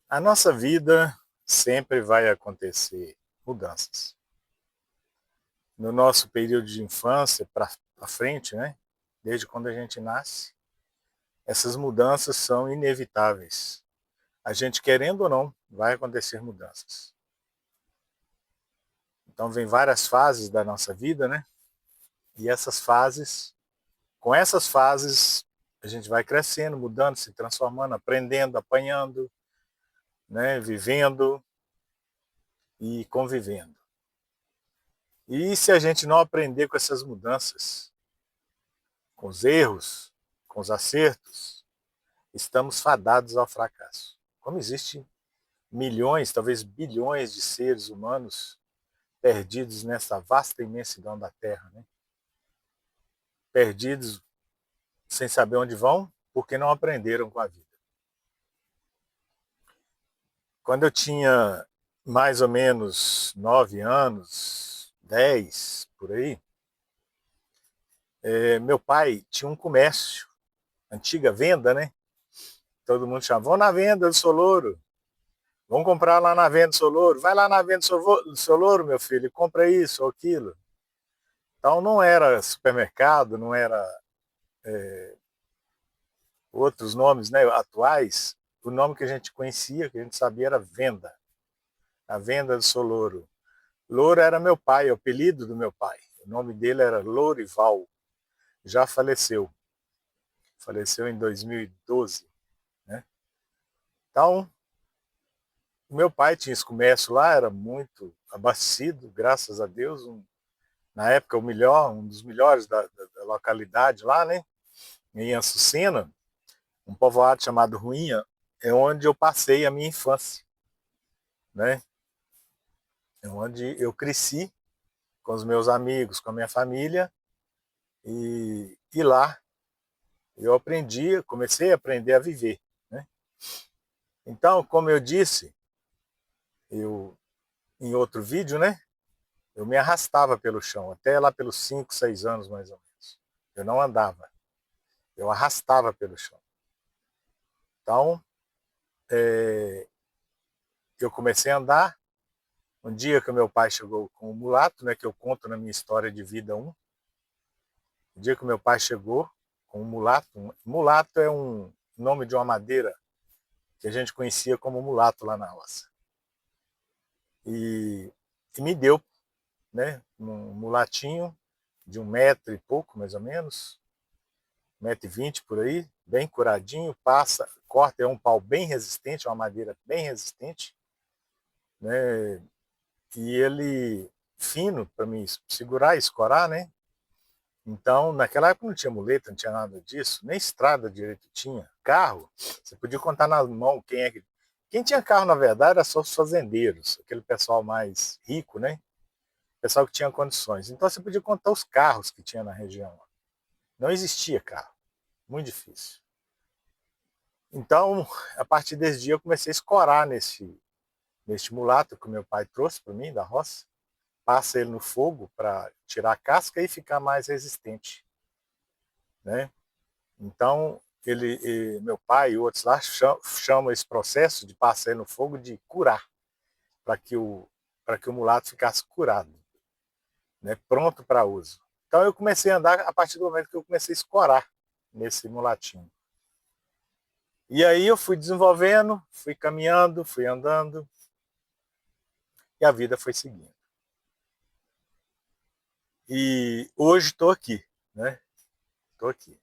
A nossa vida sempre vai acontecer mudanças. No nosso período de infância para frente, né? Desde quando a gente nasce, essas mudanças são inevitáveis. A gente querendo ou não, vai acontecer mudanças. Então vem várias fases da nossa vida, né? E com essas fases, a gente vai crescendo, mudando, se transformando, aprendendo, apanhando, né? Vivendo e convivendo. E se a gente não aprender com essas mudanças, com os erros, com os acertos, estamos fadados ao fracasso. Como existem milhões, talvez bilhões de seres humanos perdidos nessa vasta imensidão da Terra, né? Perdidos sem saber onde vão, porque não aprenderam com a vida. Quando eu tinha mais ou menos 9 anos, 10, por aí, meu pai tinha um comércio, antiga venda, né? Todo mundo chama, vão na venda do Solouro, vão comprar lá na venda do Solouro, vai lá na venda do Solouro, meu filho, e compra isso ou aquilo. Então não era supermercado, não era outros nomes, né, atuais. O nome que a gente conhecia, que a gente sabia, era venda, a venda do Solouro. Louro era meu pai, o apelido do meu pai. O nome dele era Lourival, já faleceu. Faleceu em 2012, né? Então, meu pai tinha esse comércio lá, era muito abastecido, graças a Deus. Na época, um dos melhores da localidade lá, né? Em Açucena, um povoado chamado Ruinha, é onde eu passei a minha infância, né? É onde eu cresci com os meus amigos, com a minha família, e lá eu aprendi, comecei a aprender a viver, né? Então, como eu disse, eu em outro vídeo, né? Eu me arrastava pelo chão, até lá pelos 5, 6 anos mais ou menos. Eu não andava, eu arrastava pelo chão. Então, eu comecei a andar. Um dia que meu pai chegou com o mulato, né, que eu conto na minha história de vida 1. O dia que meu pai chegou com o mulato, mulato é um nome de uma madeira que a gente conhecia como mulato lá na roça. E me deu, né, um mulatinho de 1 metro e pouco, mais ou menos, 1,20 m por aí, bem curadinho, passa, corta, é um pau bem resistente, uma madeira bem resistente, né, e ele fino para me segurar e escorar, né? Então, naquela época não tinha muleta, não tinha nada disso, nem estrada direito tinha. Carro, você podia contar na mão quem é que. Quem tinha carro, na verdade, era só os fazendeiros, aquele pessoal mais rico, né? Pessoal que tinha condições. Então você podia contar os carros que tinha na região. Não existia carro, muito difícil. Então, a partir desse dia, eu comecei a escorar neste mulato que o meu pai trouxe para mim, da roça. Passa ele no fogo para tirar a casca e ficar mais resistente, né? Então, meu pai e outros lá chamam esse processo de passar ele no fogo de curar, para que o mulato ficasse curado, né? Pronto para uso. Então, eu comecei a andar a partir do momento que eu comecei a escorar nesse mulatinho. E aí eu fui desenvolvendo, fui caminhando, fui andando, e a vida foi seguindo. E hoje estou aqui, né? Estou aqui.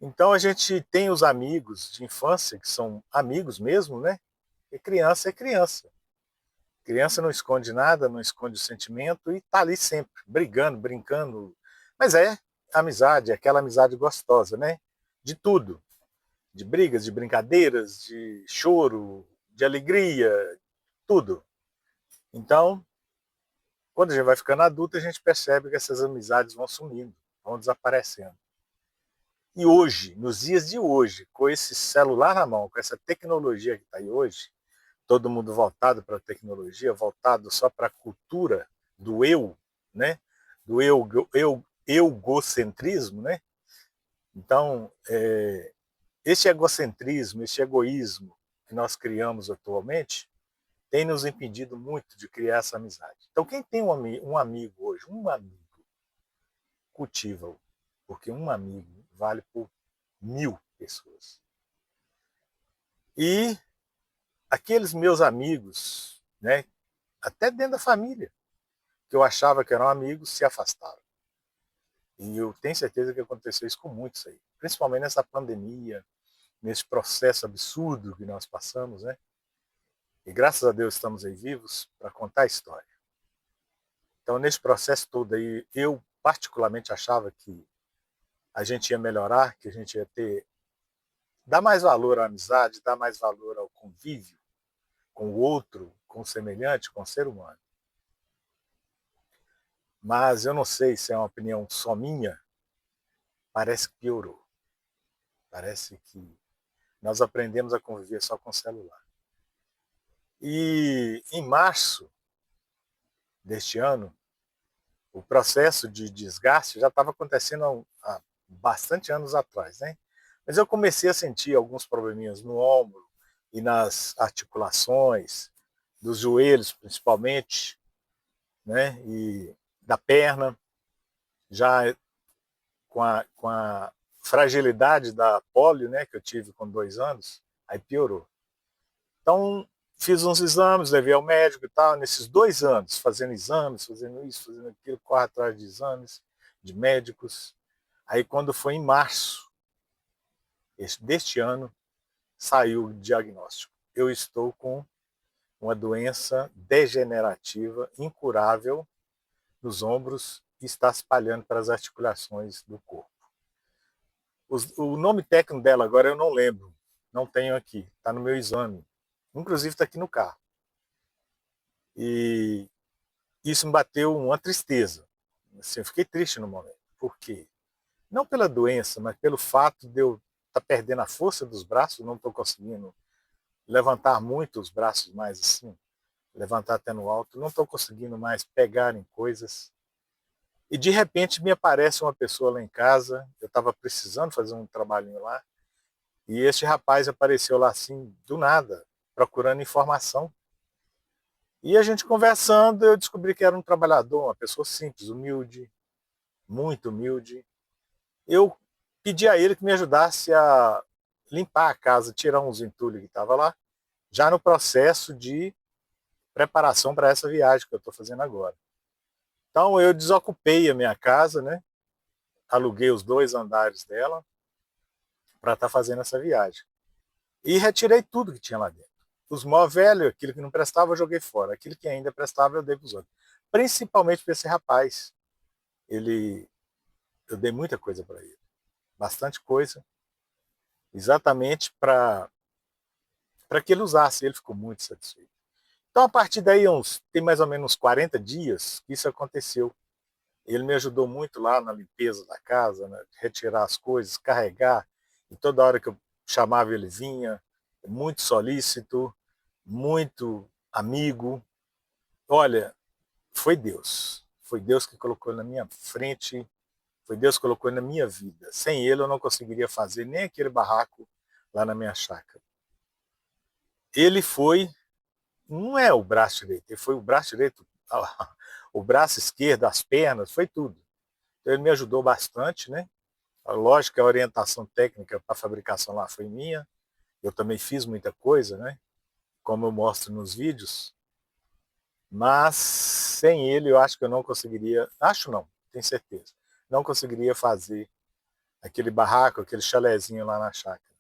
Então a gente tem os amigos de infância, que são amigos mesmo, né? E criança é criança. Criança não esconde nada, não esconde o sentimento e tá ali sempre, brigando, brincando. Mas é amizade, é aquela amizade gostosa, né? De tudo. De brigas, de brincadeiras, de choro, de alegria, tudo. Então, quando a gente vai ficando adulto, a gente percebe que essas amizades vão sumindo, vão desaparecendo. E hoje, nos dias de hoje, com esse celular na mão, com essa tecnologia que está aí hoje, todo mundo voltado para a tecnologia, voltado só para a cultura do eu, né? Do egocentrismo, né? Então, esse egocentrismo, esse egoísmo, que nós criamos atualmente tem nos impedido muito de criar essa amizade. Então quem tem um amigo hoje, um amigo, cultiva-o, porque um amigo vale por 1000 pessoas. E aqueles meus amigos, né, até dentro da família, que eu achava que eram amigos, se afastaram. E eu tenho certeza que aconteceu isso com muitos aí, principalmente nessa pandemia, nesse processo absurdo que nós passamos, né? E graças a Deus estamos aí vivos para contar a história. Então, nesse processo todo aí, eu particularmente achava que a gente ia melhorar, que a gente ia dar mais valor à amizade, dar mais valor ao convívio com o outro, com o semelhante, com o ser humano. Mas eu não sei se é uma opinião só minha, parece que piorou. Parece que nós aprendemos a conviver só com o celular. E em março deste ano, o processo de desgaste já estava acontecendo há bastante anos atrás, né? Mas eu comecei a sentir alguns probleminhas no ombro e nas articulações, dos joelhos principalmente, né? E da perna, já com a fragilidade da polio, né? Que eu tive com 2 anos, aí piorou. Então, fiz uns exames, levei ao médico e tal, nesses 2 anos, fazendo exames, fazendo isso, fazendo aquilo, corro atrás de exames, de médicos. Aí quando foi em março deste ano, saiu o diagnóstico. Eu estou com uma doença degenerativa, incurável, nos ombros e está se espalhando para as articulações do corpo. O nome técnico dela agora eu não lembro, não tenho aqui, está no meu exame. Inclusive está aqui no carro. E isso me bateu uma tristeza. Assim, eu fiquei triste no momento. Por quê? Não pela doença, mas pelo fato de eu estar perdendo a força dos braços, não estou conseguindo levantar muito os braços mais assim, levantar até no alto, não estou conseguindo mais pegar em coisas. E de repente me aparece uma pessoa lá em casa, eu estava precisando fazer um trabalhinho lá, e este rapaz apareceu lá assim, do nada, procurando informação. E a gente conversando, eu descobri que era um trabalhador, uma pessoa simples, humilde, muito humilde. Eu pedi a ele que me ajudasse a limpar a casa, tirar uns entulhos que estava lá, já no processo de preparação para essa viagem que eu estou fazendo agora. Então eu desocupei a minha casa, né? Aluguei os 2 andares dela para estar fazendo essa viagem. E retirei tudo que tinha lá dentro. Os móveis velhos, aquilo que não prestava, eu joguei fora. Aquilo que ainda prestava, eu dei para os outros. Principalmente para esse rapaz. Eu dei muita coisa para ele. Bastante coisa. Exatamente para que ele usasse. Ele ficou muito satisfeito. Então, a partir daí, tem mais ou menos uns 40 dias que isso aconteceu. Ele me ajudou muito lá na limpeza da casa, né? Retirar as coisas, carregar. E toda hora que eu chamava, ele vinha. Muito solícito, muito amigo. Olha, foi Deus. Foi Deus que colocou na minha frente, foi Deus que colocou na minha vida. Sem ele eu não conseguiria fazer nem aquele barraco lá na minha chácara. Ele foi, não é o braço direito, ele foi o braço direito, o braço esquerdo, as pernas, foi tudo. Então ele me ajudou bastante, né? Lógico que a orientação técnica para a fabricação lá foi minha. Eu também fiz muita coisa, né? Como eu mostro nos vídeos. Mas sem ele eu acho que eu não conseguiria, acho não, tenho certeza, não conseguiria fazer aquele barraco, aquele chalezinho lá na chácara.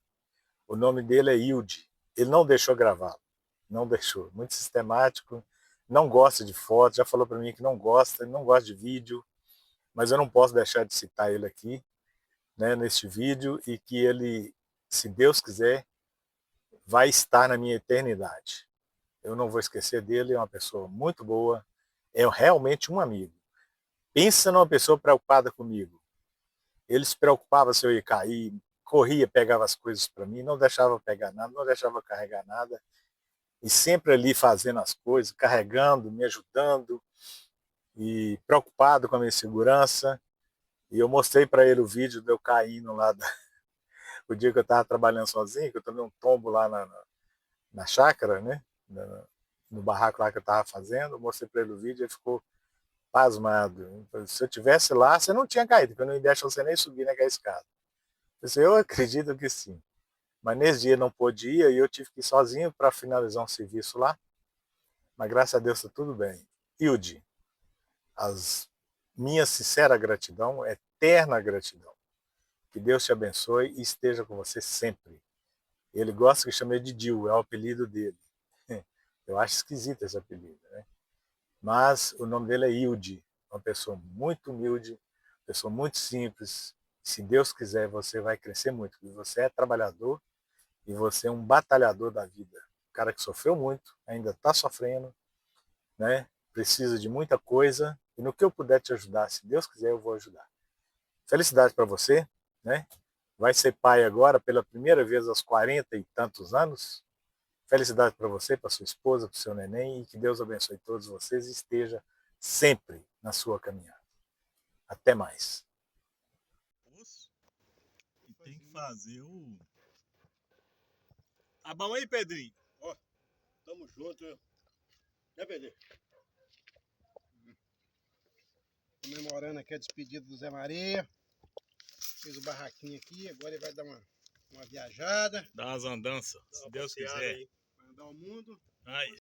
O nome dele é Hilde, ele não deixou gravá-lo, não deixou, muito sistemático, não gosta de foto, já falou para mim que não gosta de vídeo, mas eu não posso deixar de citar ele aqui, né, neste vídeo, e que ele, se Deus quiser, vai estar na minha eternidade. Eu não vou esquecer dele, é uma pessoa muito boa, é realmente um amigo. Pensa numa pessoa preocupada comigo. Ele se preocupava se eu ia cair, corria, pegava as coisas para mim, não deixava pegar nada, não deixava carregar nada, e sempre ali fazendo as coisas, carregando, me ajudando, e preocupado com a minha segurança. E eu mostrei para ele o vídeo de eu caindo lá, o dia que eu estava trabalhando sozinho, que eu tomei um tombo lá na chácara, né? No barraco lá que eu estava fazendo, eu mostrei para ele o vídeo e ele ficou pasmado. Se eu tivesse lá, você não tinha caído, porque eu não deixo você nem subir naquela escada. Eu acredito que sim. Mas nesse dia não pôde ir e eu tive que ir sozinho para finalizar um serviço lá. Mas graças a Deus está tudo bem. Hilde, as minha sincera gratidão, eterna gratidão. Que Deus te abençoe e esteja com você sempre. Ele gosta que chame de Dil, é o apelido dele. Eu acho esquisito esse apelido, né? Mas o nome dele é Hilde, uma pessoa muito humilde, uma pessoa muito simples. Se Deus quiser, você vai crescer muito, porque você é trabalhador e você é um batalhador da vida. Um cara que sofreu muito, ainda está sofrendo, né? Precisa de muita coisa, e no que eu puder te ajudar, se Deus quiser, eu vou ajudar. Felicidades para você, né? Vai ser pai agora pela primeira vez aos 40 e tantos anos. Felicidade para você, para sua esposa, para o seu neném, e que Deus abençoe todos vocês e esteja sempre na sua caminhada. Até mais. E tem que fazer o... Tá bom aí, Pedrinho? Ó, tamo junto, né, Pedrinho? Comemorando aqui a despedida do Zé Maria. Fez o barraquinho aqui, agora ele vai dar uma viajada. Dá as andanças, se Deus quiser. Vai andar o mundo. Aí.